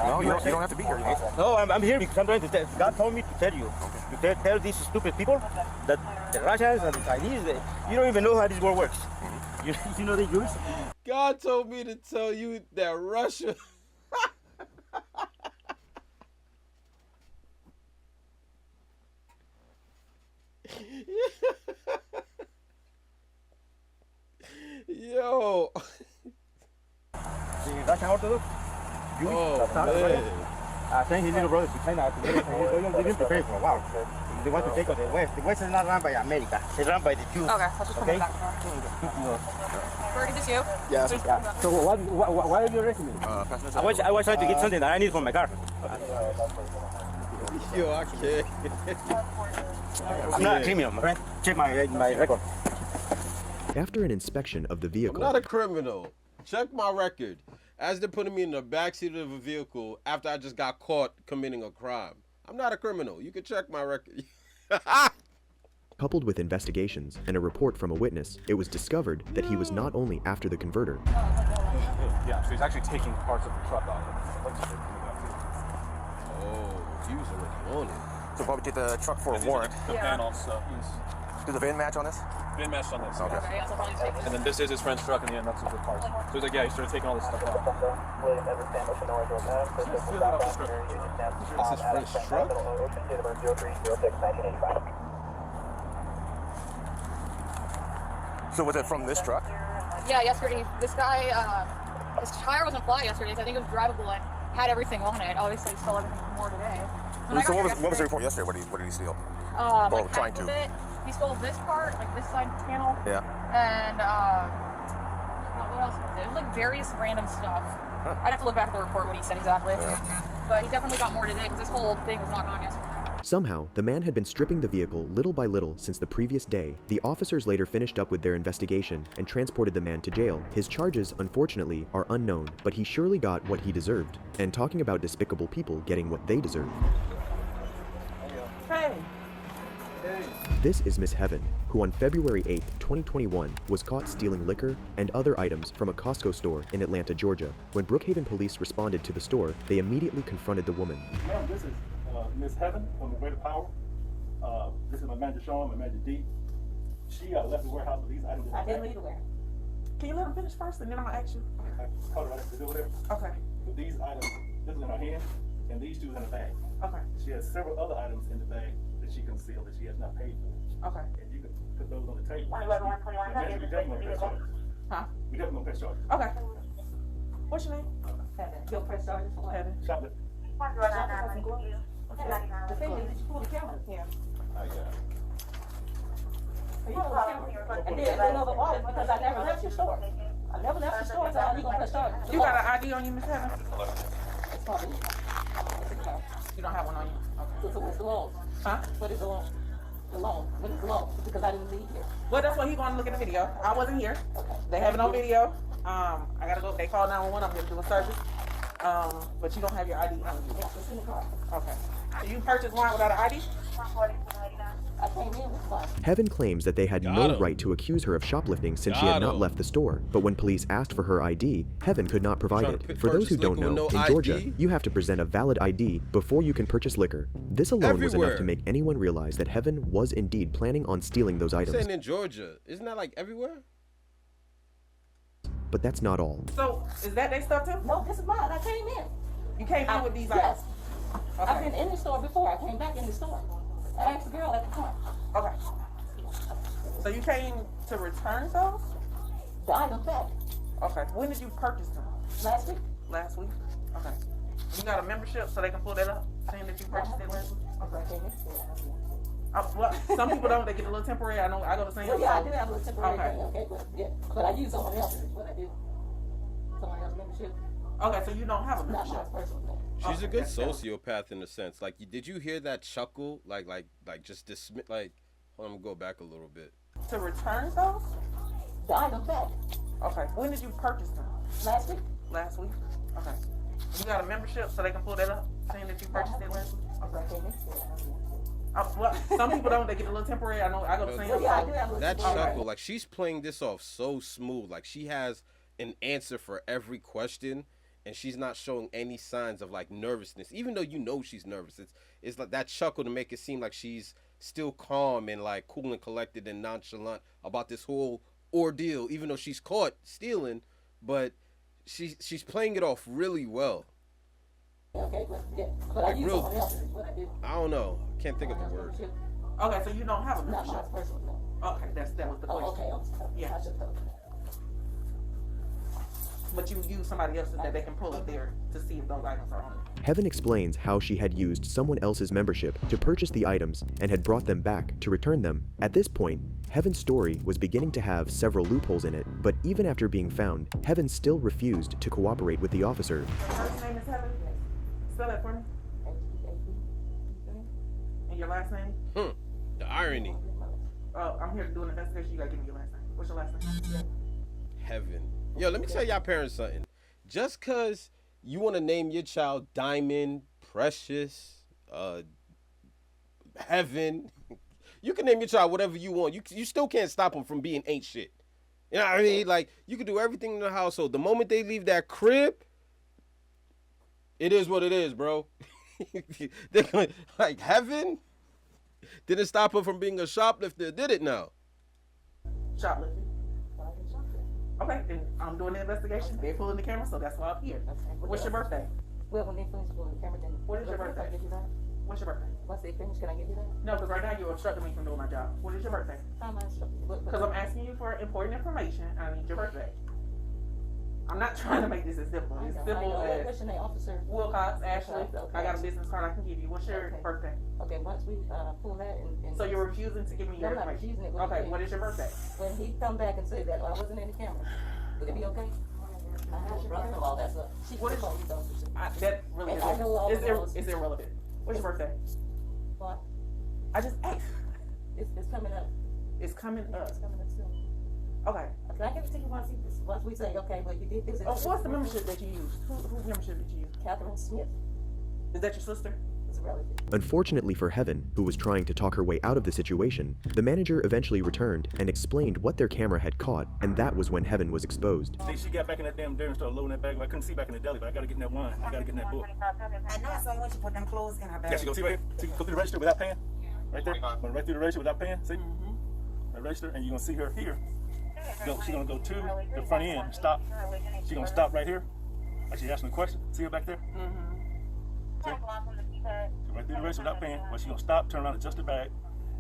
S7: No, you don't have to be here.
S4: No, I'm here because I'm trying to tell... God told me to tell you. To tell these stupid people that the Russians and the Chinese, you don't even know how this world works. You know the Jews?
S1: God told me to tell you that Russia... Yo.
S4: The Russian Orthodox Jewish,
S1: man.
S4: sent his little brother to China to get it. They didn't prepare for a while. They want to take over the West. The West is not run by America. It's run by the Jews.
S9: Okay, I'll just come back. Bertie, this you?
S7: Yes.
S4: Yeah. So why are you arresting me? I was trying to get something that I need from my car.
S1: Yo, I can't.
S4: I'm not a criminal, my friend. Check my record.
S2: After an inspection of the vehicle,
S1: I'm not a criminal. Check my record. As they're putting me in the backseat of a vehicle after I just got caught committing a crime. I'm not a criminal. You can check my record.
S2: coupled with investigations and a report from a witness, it was discovered that he was not only after the converter.
S5: Yeah, so he's actually taking parts of the truck off.
S1: Oh, he was already on it.
S7: So probably take the truck for a warrant.
S5: The panels, so
S7: Does the VIN match on this?
S5: VIN matched on this.
S7: Okay.
S5: And then this is his friend's truck, and yeah, that's the parts. So he's like, yeah, he started taking all this stuff off.
S1: That's his friend's truck?
S7: So was it from this truck?
S11: Yeah, yesterday, this guy, his tire wasn't flat yesterday, so I think it was drivable and had everything on it. Obviously, he stole everything more today.
S7: So what was the report yesterday? What did he steal?
S11: Like trying to. He stole this part, like this side panel.
S7: Yeah.
S11: And, what else was it? It was like various random stuff.
S7: Huh.
S11: I'd have to look back at the report what he said exactly.
S7: Yeah.
S11: But he definitely got more today because this whole thing was not gone yesterday.
S2: Somehow, the man had been stripping the vehicle little by little since the previous day. The officers later finished up with their investigation and transported the man to jail. His charges, unfortunately, are unknown, but he surely got what he deserved. And talking about despicable people getting what they deserve.
S9: Hey.
S2: This is Miss Heaven, who on February 8, 2021, was caught stealing liquor and other items from a Costco store in Atlanta, Georgia. When Brookhaven police responded to the store, they immediately confronted the woman.
S12: Ma'am, this is Miss Heaven from the Greater Power. This is my manager Sean, my manager D. She left the warehouse with these items.
S9: I didn't leave the warehouse. Can you let him finish first and then I'm gonna ask you?
S12: I called her right after over there.
S9: Okay.
S12: With these items, this is in her hand, and these two is in the bag.
S9: Okay.
S12: She has several other items in the bag that she concealed that she has not paid for.
S9: Okay.
S12: And you can put those on the table.
S9: 111, 121,
S12: We definitely gonna press charges.
S9: Huh?
S12: We definitely gonna press charges.
S9: Okay. What's your name? Heaven. You'll press charges for Heaven.
S12: Shoplift.
S9: The thing is, you pull the camera. Yeah. And then another audit because I never left your store. I never left your store, so how you gonna press charges? You got an ID on you, Miss Heaven? It's probably. You don't have one on you? Okay. So what's the loan? Huh? What is the loan? The loan. What is the loan? Because I didn't leave here. Well, that's why he gonna look at the video. I wasn't here. Okay. They have it on video. I gotta go. They call 911. I'm here to do a service. But you don't have your ID on you. It's in the car. Okay. So you purchased wine without an ID? I came in with one.
S2: Heaven claims that they had no right to accuse her of shoplifting since she had not left the store. But when police asked for her ID, Heaven could not provide it. For those who don't know, in Georgia, you have to present a valid ID before you can purchase liquor. This alone was enough to make anyone realize that Heaven was indeed planning on stealing those items.
S1: Saying in Georgia, isn't that like everywhere?
S2: But that's not all.
S9: So, is that their stuff too?
S11: No, this is mine. I came in.
S9: You came in with these
S11: Yes.
S9: items? Okay.
S11: I've been in the store before. I came back in the store. I asked the girl at the front.
S9: Okay. So you came to return those?
S11: The item back.
S9: Okay. When did you purchase them?
S11: Last week.
S9: Last week? Okay. You got a membership so they can pull that up, saying that you purchased it last week? Okay. Well, some people don't. They get a little temporary. I know. I go to St.
S11: Well, yeah, I do have a little temporary.
S9: Okay.
S11: Okay, but yeah, but I use someone else's. What I do. Someone else's membership.
S9: Okay, so you don't have a
S11: Not
S9: membership.
S11: my personal.
S1: She's a good sociopath in a sense. Like, did you hear that chuckle? Like just dismiss. Like, hold on, I'm gonna go back a little bit.
S9: To return those?
S11: The item back.
S9: Okay. When did you purchase them?
S11: Last week.
S9: Last week? Okay. You got a membership so they can pull that up, saying that you purchased it last week? Okay. Well, some people don't. They get a little temporary. I know. I go to same.
S1: That chuckle, like she's playing this off so smooth. Like she has an answer for every question, and she's not showing any signs of like nervousness, even though you know she's nervous. It's like that chuckle to make it seem like she's still calm and like cool and collected and nonchalant about this whole ordeal, even though she's caught stealing. But she's playing it off really well.
S9: Okay, yeah.
S1: Like real, I don't know. I can't think of the word.
S9: Okay, so you don't have a membership. Okay, that was the question.
S3: Okay,
S9: yeah. But you use somebody else's that they can pull up there to see if those items are on it.
S2: Heaven explains how she had used someone else's membership to purchase the items and had brought them back to return them. At this point, Heaven's story was beginning to have several loopholes in it, but even after being found, Heaven still refused to cooperate with the officer.
S9: Your first name is Heaven? Spell that for me. And your last name?
S1: The irony.
S9: Oh, I'm here to do an investigation. You gotta give me your last name. What's your last name?
S1: Heaven. Yo, let me tell y'all parents something. Just cause you want to name your child Diamond, Precious, Heaven, you can name your child whatever you want. You still can't stop them from being ain't shit. You know what I mean? Like, you can do everything in the household. The moment they leave that crib, it is what it is, bro. They're going, like, Heaven didn't stop her from being a shoplifter, did it now?
S9: Shoplifting. Okay, then I'm doing the investigation. They're pulling the camera, so that's why I'm here. What's your birthday?
S3: Well, when they finish pulling the camera, then
S9: what is your birthday? What's your birthday?
S3: Once they finish, can I give you that?
S9: No, because right now you're obstructing me from doing my job. What is your birthday?
S3: I'm not instructing you.
S9: Because I'm asking you for important information. I need your birthday. I'm not trying to make this as simple. It's simple as
S3: what's your name, Officer
S9: Wilcox, Ashley.
S3: Okay.
S9: I got a business card I can give you. What's your birthday?
S3: Okay, once we pull that and
S9: so you're refusing to give me your
S3: I'm not
S9: information?
S3: refusing it.
S9: Okay, what is your birthday?
S3: When he come back and say that I wasn't in the camera, would it be okay? I have your brother-in-law. That's a
S9: what is
S3: police officer.
S9: that really is irrelevant. What's your birthday?
S3: What?
S9: I just asked.
S3: It's coming up.
S9: It's coming up.
S3: It's coming up soon.
S9: Okay.
S3: Can I give it to you once we say, okay, well, you did this.
S9: Oh, what's the membership that you use? Whose membership did you use?
S3: Catherine Smith.
S9: Is that your sister?
S3: It's a relative.
S2: Unfortunately for Heaven, who was trying to talk her way out of the situation, the manager eventually returned and explained what their camera had caught, and that was when Heaven was exposed.
S12: See, she got back in that damn deli and started loading that bag. I couldn't see back in the deli, but I gotta get in that wine. I gotta get in that book.
S13: I know, so when she put them clothes in her bag.
S12: Yeah, she go, see right here? See, go through the register without paying? Right there? Went right through the register without paying, see? The register, and you're gonna see her here. She's gonna go to the front end, stop. She's gonna stop right here. Like she asking a question. See her back there? See? So right through the register without paying. But she's gonna stop, turn around, adjust the bag.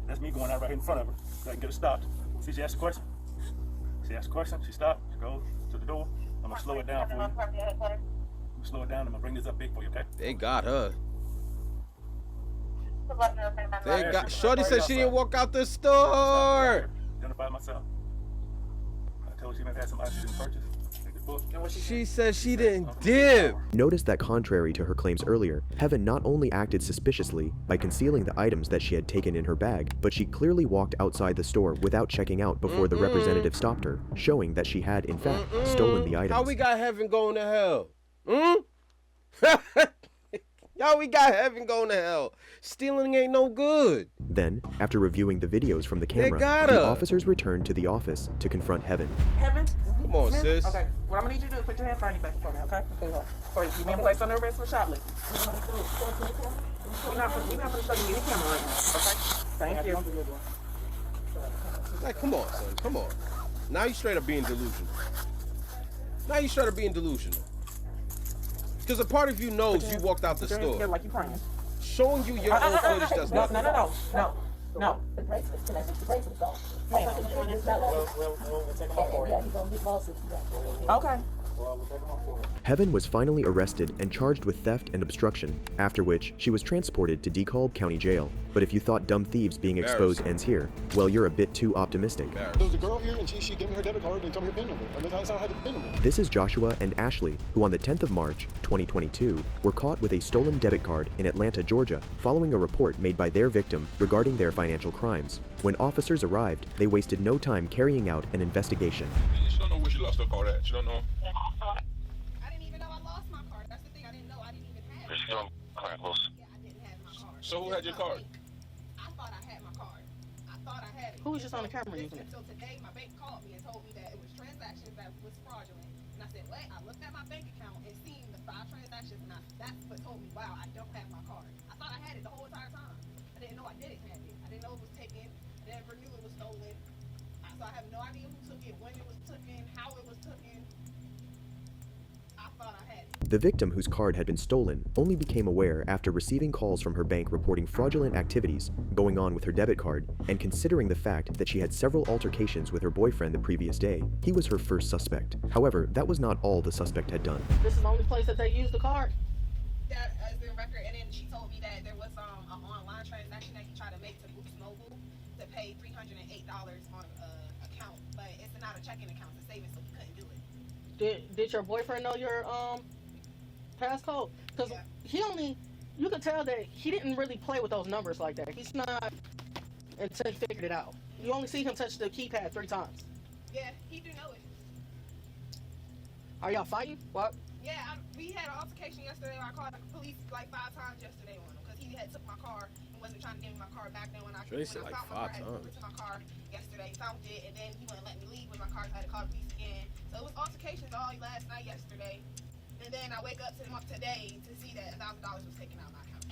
S12: That's me going out right here in front of her. So I can get her stopped. See, she asked a question. She asked a question, she stopped, she goes to the door. I'm gonna slow it down for you. I'm gonna slow it down, I'm gonna bring this up big for you, okay?
S1: They got her. They got. Shorty said she didn't walk out the store.
S12: Identify myself. I told you she might have some items she didn't purchase. Take the book.
S1: She said she didn't dip.
S2: Notice that contrary to her claims earlier, Heaven not only acted suspiciously by concealing the items that she had taken in her bag, but she clearly walked outside the store without checking out before the representative stopped her, showing that she had, in fact, stolen the items.
S1: How we got Heaven going to hell? Y'all, we got Heaven going to hell. Stealing ain't no good.
S2: Then, after reviewing the videos from the camera, the officers returned to the office to confront Heaven.
S9: Heaven?
S1: Come on, sis.
S9: Okay, what I'm gonna need you to do is put your hands behind your back for me, okay? Or you may place on the wrist for shoplifting. We're not gonna show you any camera right now, okay? Thank you.
S1: Like, come on, son, come on. Now you straight up being delusional. Because a part of you knows you walked out the store.
S9: Like you praying.
S1: Showing you your own footage does
S9: No.
S3: The bracelet, can I take the bracelet off?
S9: We'll take them off for you.
S3: Yeah, he's gonna get lawsuits.
S9: Okay.
S2: Heaven was finally arrested and charged with theft and obstruction, after which she was transported to DeKalb County Jail. But if you thought dumb thieves being exposed ends here, well, you're a bit too optimistic.
S14: There was a girl here and she gave me her debit card and told me her PIN number. And that's how I had the PIN number.
S2: This is Joshua and Ashley, who on the 10th of March, 2022, were caught with a stolen debit card in Atlanta, Georgia, following a report made by their victim regarding their financial crimes. When officers arrived, they wasted no time carrying out an investigation.
S8: She don't know where she lost her card at. She don't know.
S11: I didn't even know I lost my card. That's the thing. I didn't know I didn't even have it.
S8: She don't. All right, close. So who had your card?
S11: I
S9: Who was just on the camera using it?
S15: So today, my bank called me and told me that it was transactions that was fraudulent. And I said, what? I looked at my bank account and seen the 5 transactions, and that's what told me, wow, I don't have my card. I thought I had it the whole entire time. I didn't know I didn't have it. I didn't know it was taken. I never knew it was stolen. So I have no idea who took it, when it was taken, how it was taken. I thought I had it.
S2: The victim, whose card had been stolen, only became aware after receiving calls from her bank reporting fraudulent activities going on with her debit card, and considering the fact that she had several altercations with her boyfriend the previous day, he was her first suspect. However, that was not all the suspect had done.
S9: This is the only place that they used the card?
S15: That is the record, and then she told me that there was an online transaction that he tried to make to Boost Mobile to pay $308 on account, but it's not a checking account, it's a savings, so he couldn't do it.
S9: Did your boyfriend know your passcode? Because you could tell that he didn't really play with those numbers like that. He's not until he figured it out. You only see him touch the keypad 3 times.
S15: Yeah, he do know it.
S9: Are y'all fighting? What?
S15: Yeah, we had an altercation yesterday. I called the police like 5 times yesterday on him because he had took my car and wasn't trying to give me my car back. Then when I found my car, I had to my car yesterday, found it, and then he wouldn't let me leave with my car, so I had to call the police again. So it was altercations all last night, yesterday, and then I wake up today to see that $1,000 was taken out of my account.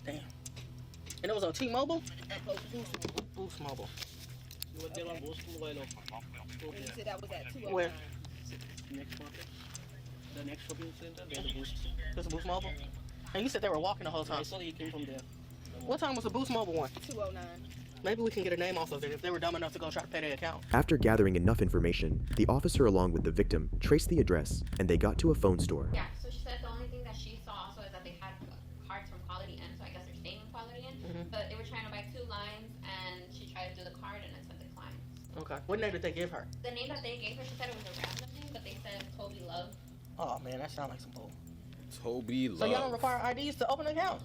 S9: Damn. And it was on T-Mobile? Boost Mobile.
S15: He said that was at 2:09.
S9: Where?
S16: The next shopping center, there's a Boost.
S9: There's a Boost Mobile? And you said they were walking the whole time.
S16: I saw he came from there.
S9: What time was the Boost Mobile one?
S15: 2:09.
S9: Maybe we can get a name off of it if they were dumb enough to go try to pay their account.
S2: After gathering enough information, the officer along with the victim traced the address, and they got to a phone store.
S17: Yeah, so she said the only thing that she saw also is that they had cards from Quality Inn, so I guess they're staying in Quality Inn. But they were trying to buy 2 lines, and she tried to do the card, and it said decline.
S9: Okay. What name did they give her?
S17: The name that they gave her, she said it was a random name, but they said Toby Love.
S9: Oh man, that sounds like some bull.
S1: Toby Love.
S9: So y'all don't require IDs to open an account?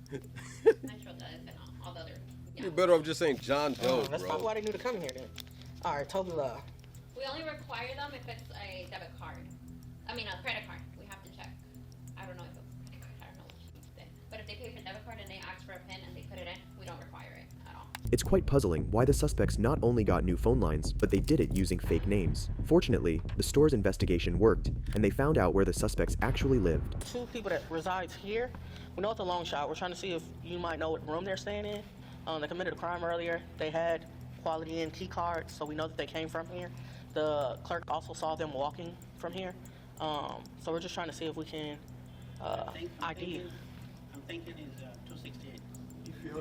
S17: Metro does, and all the other. Yeah.
S1: You're better off just saying John Doe,
S9: That's
S1: bro.
S9: probably why they knew to come here then. All right, Toby Love.
S17: We only require them if it's a debit card. I mean, a credit card. We have to check. I don't know if it's a credit card. I don't know what she did. But if they pay for debit card and they ask for a PIN and they put it in, we don't require it at all.
S2: It's quite puzzling why the suspects not only got new phone lines, but they did it using fake names. Fortunately, the store's investigation worked, and they found out where the suspects actually lived.
S9: 2 people that resides here. We know it's a long shot. We're trying to see if you might know what room they're staying in. They committed a crime earlier. They had Quality Inn key cards, so we know that they came from here. The clerk also saw them walking from here. So we're just trying to see if we can ID.
S16: I'm thinking it's 268.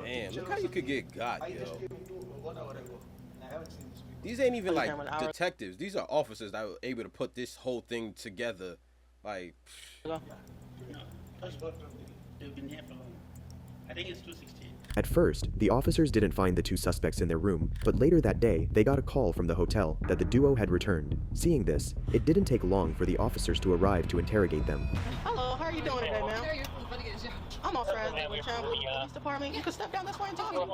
S1: Damn, look how you could get got, yo. These ain't even like detectives. These are officers that were able to put this whole thing together. Like,
S16: That's what they've been here for long. I think it's 268.
S2: At first, the officers didn't find the 2 suspects in their room, but later that day, they got a call from the hotel that the duo had returned. Seeing this, it didn't take long for the officers to arrive to interrogate them.
S9: Hello, how are you doing today, ma'am? I'm authorized with the police department. You can step down this way and talk to me.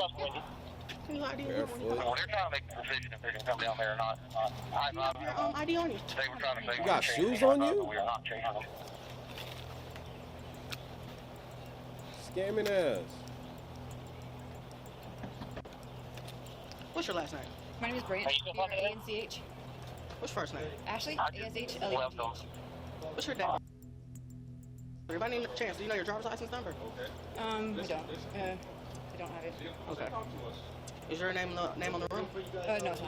S9: Can you ID me?
S18: They're trying to make a decision if they can come down there or not.
S9: Your ID on you.
S18: They were trying to say
S1: you got shoes on you?
S18: we are not changing them.
S1: Scamming ass.
S9: What's your last name?
S11: My name is Branch. A-N-C-H.
S9: What's your first name?
S11: Ashley. A-S-H-L-E-T.
S9: What's your date? If I need a chance, do you know your driver's license number?
S11: We don't. I don't have it.
S9: Okay. Is your name on the room?
S11: No, it's not.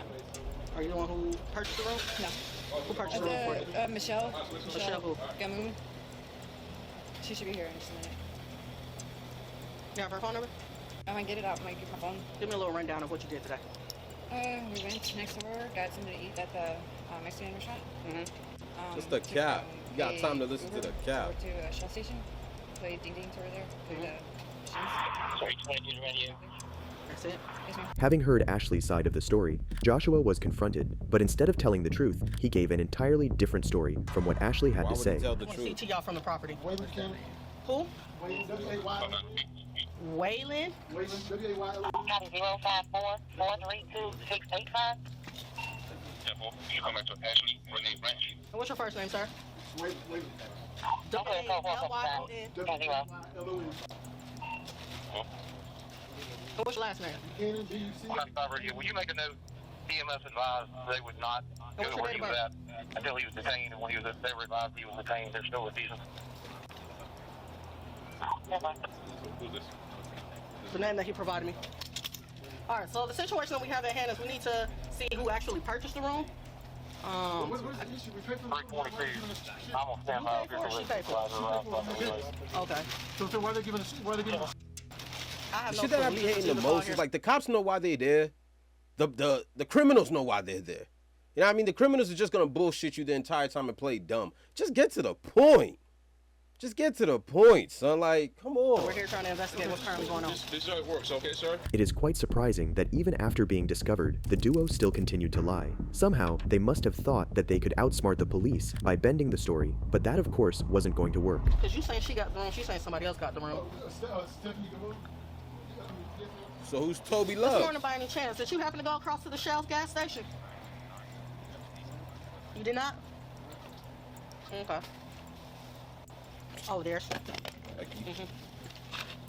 S9: Are you the one who purchased the room?
S11: No.
S9: Who purchased the room for you?
S11: Michelle.
S9: Michelle who?
S11: Gamoon. She should be here in just a minute.
S9: You have her phone number?
S11: I'm gonna get it out when I get my phone.
S9: Give me a little rundown of what you did today.
S11: We went next door, got something to eat at the Mexican restaurant.
S1: Just the cap. You got time to listen to the cap.
S11: Over to a Shell station. Played ding dings over there. Played
S9: That's it?
S11: Yes, ma'am.
S2: Having heard Ashley's side of the story, Joshua was confronted, but instead of telling the truth, he gave an entirely different story from what Ashley had to say.
S9: I want to see to y'all from the property. Who? Waylon?
S18: County 054-432-685. You come back to Ashley Renee Branch.
S9: What's your first name, sir? What's your last name?
S18: Will you make a note? EMS advised they would not go to where he was at until he was detained, and when he was they were advised he was detained. They're still refusing.
S5: Who's this?
S9: The name that he provided me. All right, so the situation that we have at hand is we need to see who actually purchased the room.
S14: What is the issue? We paid for the
S18: 342. I'm on standby here for the
S9: Okay.
S14: So why are they giving us? Why are they giving us?
S9: I have
S1: The
S9: no
S1: shit that I
S9: clue.
S1: be
S9: We
S1: hating
S9: just
S1: the
S9: call
S1: most
S9: here.
S1: is like the cops know why they're there. The criminals know why they're there. You know what I mean? The criminals are just gonna bullshit you the entire time and play dumb. Just get to the point. Just get to the point, son. Like, come on.
S9: We're here trying to investigate what's currently going on.
S5: This is how it works, okay, sir?
S2: It is quite surprising that even after being discovered, the duo still continued to lie. Somehow, they must have thought that they could outsmart the police by bending the story, but that of course wasn't going to work.
S9: Because you saying she got the room, she's saying somebody else got the room.
S1: So who's Toby
S9: This
S1: Love?
S9: morning, by any chance, did you happen to go across to the Shell's gas station? You did not? Okay. Oh, there's.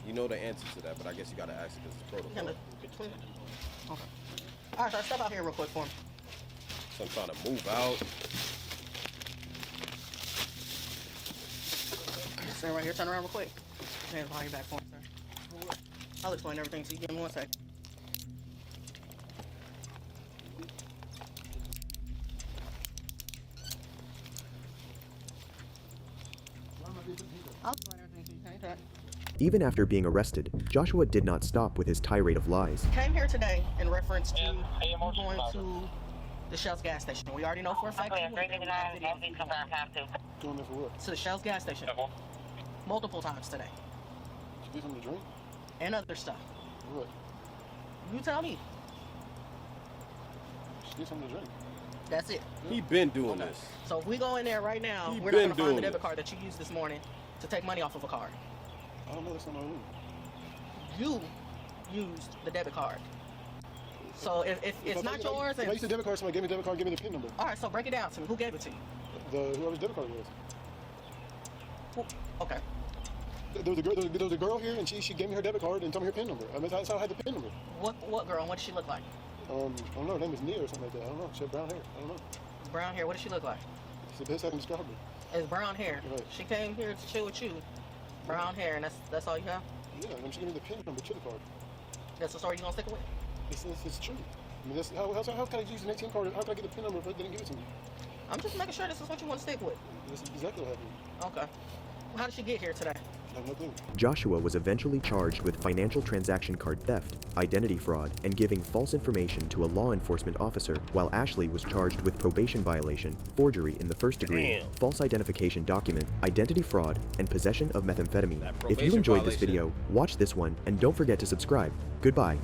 S1: You know the answer to that, but I guess you gotta ask it because it's protocol.
S9: Between. Okay. All right, so step out here real quick for me.
S1: So I'm trying to move out.
S9: Stand right here, turn around real quick. Hands behind your back for me, sir. I'll explain everything to you. Give me 1 second. I'll explain everything to you. Hang tight.
S2: Even after being arrested, Joshua did not stop with his tirade of lies.
S9: Came here today in reference to you going to the Shell's gas station. We already know for a fact you went there.
S14: Going there for what?
S9: To the Shell's gas station. Multiple times today.
S14: To get something to drink?
S9: And other stuff.
S14: What?
S9: You tell me.
S14: Just get something to drink.
S9: That's it.
S1: He been doing this.
S9: So if we go in there right now,
S1: He
S9: we're
S1: been
S9: not going to find the
S1: doing
S9: debit card that you used this morning to take money off of a card.
S14: I don't know. That's not my room.
S9: You used the debit card. So if it's not yours,
S14: If I used the debit card, somebody gave me the debit card, give me the PIN number.
S9: all right. So break it down to me. Who gave it to you?
S14: Whoever's debit card was.
S9: Okay.
S14: There was a girl here, and she gave me her debit card and told me her PIN number. I mean, that's how I had the PIN number.
S9: What girl? What did she look like?
S14: I don't know. Her name is Nia or something like that. I don't know. She had brown hair. I don't know.
S9: Brown hair. What did she look like?
S14: It's the best I can describe her.
S9: It's brown hair.
S14: Right.
S9: She came here to chill with you. Brown hair, and that's all you have?
S14: Yeah, and she gave me the PIN number to the card.
S9: That's the story you gonna stick with?
S14: It's true. I mean, how can I use an ATM card? How can I get the PIN number if they didn't give it to me?
S9: I'm just making sure this is what you want to stick with.
S14: This is exactly what happened.
S9: Okay. How did she get here today?
S14: I have no clue.
S2: Joshua was eventually charged with financial transaction card theft, identity fraud, and giving false information to a law enforcement officer, while Ashley was charged with probation violation, forgery in the first degree,
S1: Damn.
S2: false identification document, identity fraud, and possession of methamphetamine. If you
S1: probation
S2: enjoyed this
S1: violation.
S2: video, watch this one, and don't forget to subscribe. Goodbye.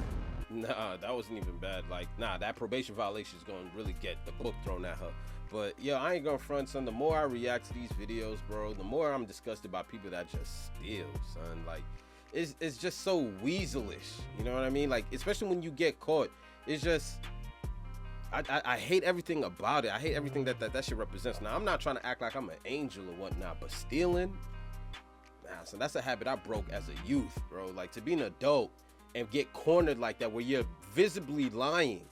S1: Nah, that wasn't even bad. Like, nah, that probation violation is gonna really get the book thrown at her. But yeah, I ain't gonna front, son. The more I react to these videos, bro, the more I'm disgusted by people that just steal, son. Like, it's just so weaselish. You know what I mean? Like, especially when you get caught, it's just. I hate everything about it. I hate everything that shit represents. Now, I'm not trying to act like I'm an angel or whatnot, but stealing, nah, so that's a habit I broke as a youth, bro. Like, to be an adult and get cornered like that, where you're visibly lying.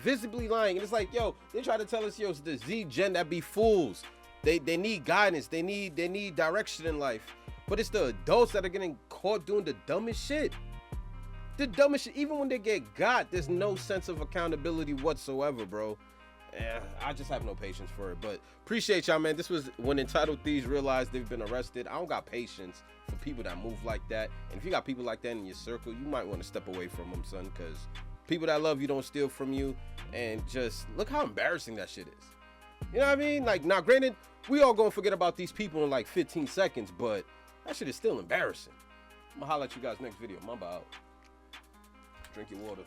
S1: And it's like, yo, they try to tell us, yo, it's the Z gen that be fools. They need guidance. They need direction in life. But it's the adults that are getting caught doing the dumbest shit. The dumbest shit. Even when they get got, there's no sense of accountability whatsoever, bro. I just have no patience for it. But appreciate y'all, man. This was when entitled thieves realize they've been arrested. I don't got patience for people that move like that. And if you got people like that in your circle, you might want to step away from them, son, because people that love you don't steal from you. And just look how embarrassing that shit is. You know what I mean? Like, now granted, we all gonna forget about these people in like 15 seconds, but that shit is still embarrassing. I'm gonna holler at you guys next video. Mamba out. Drink your water.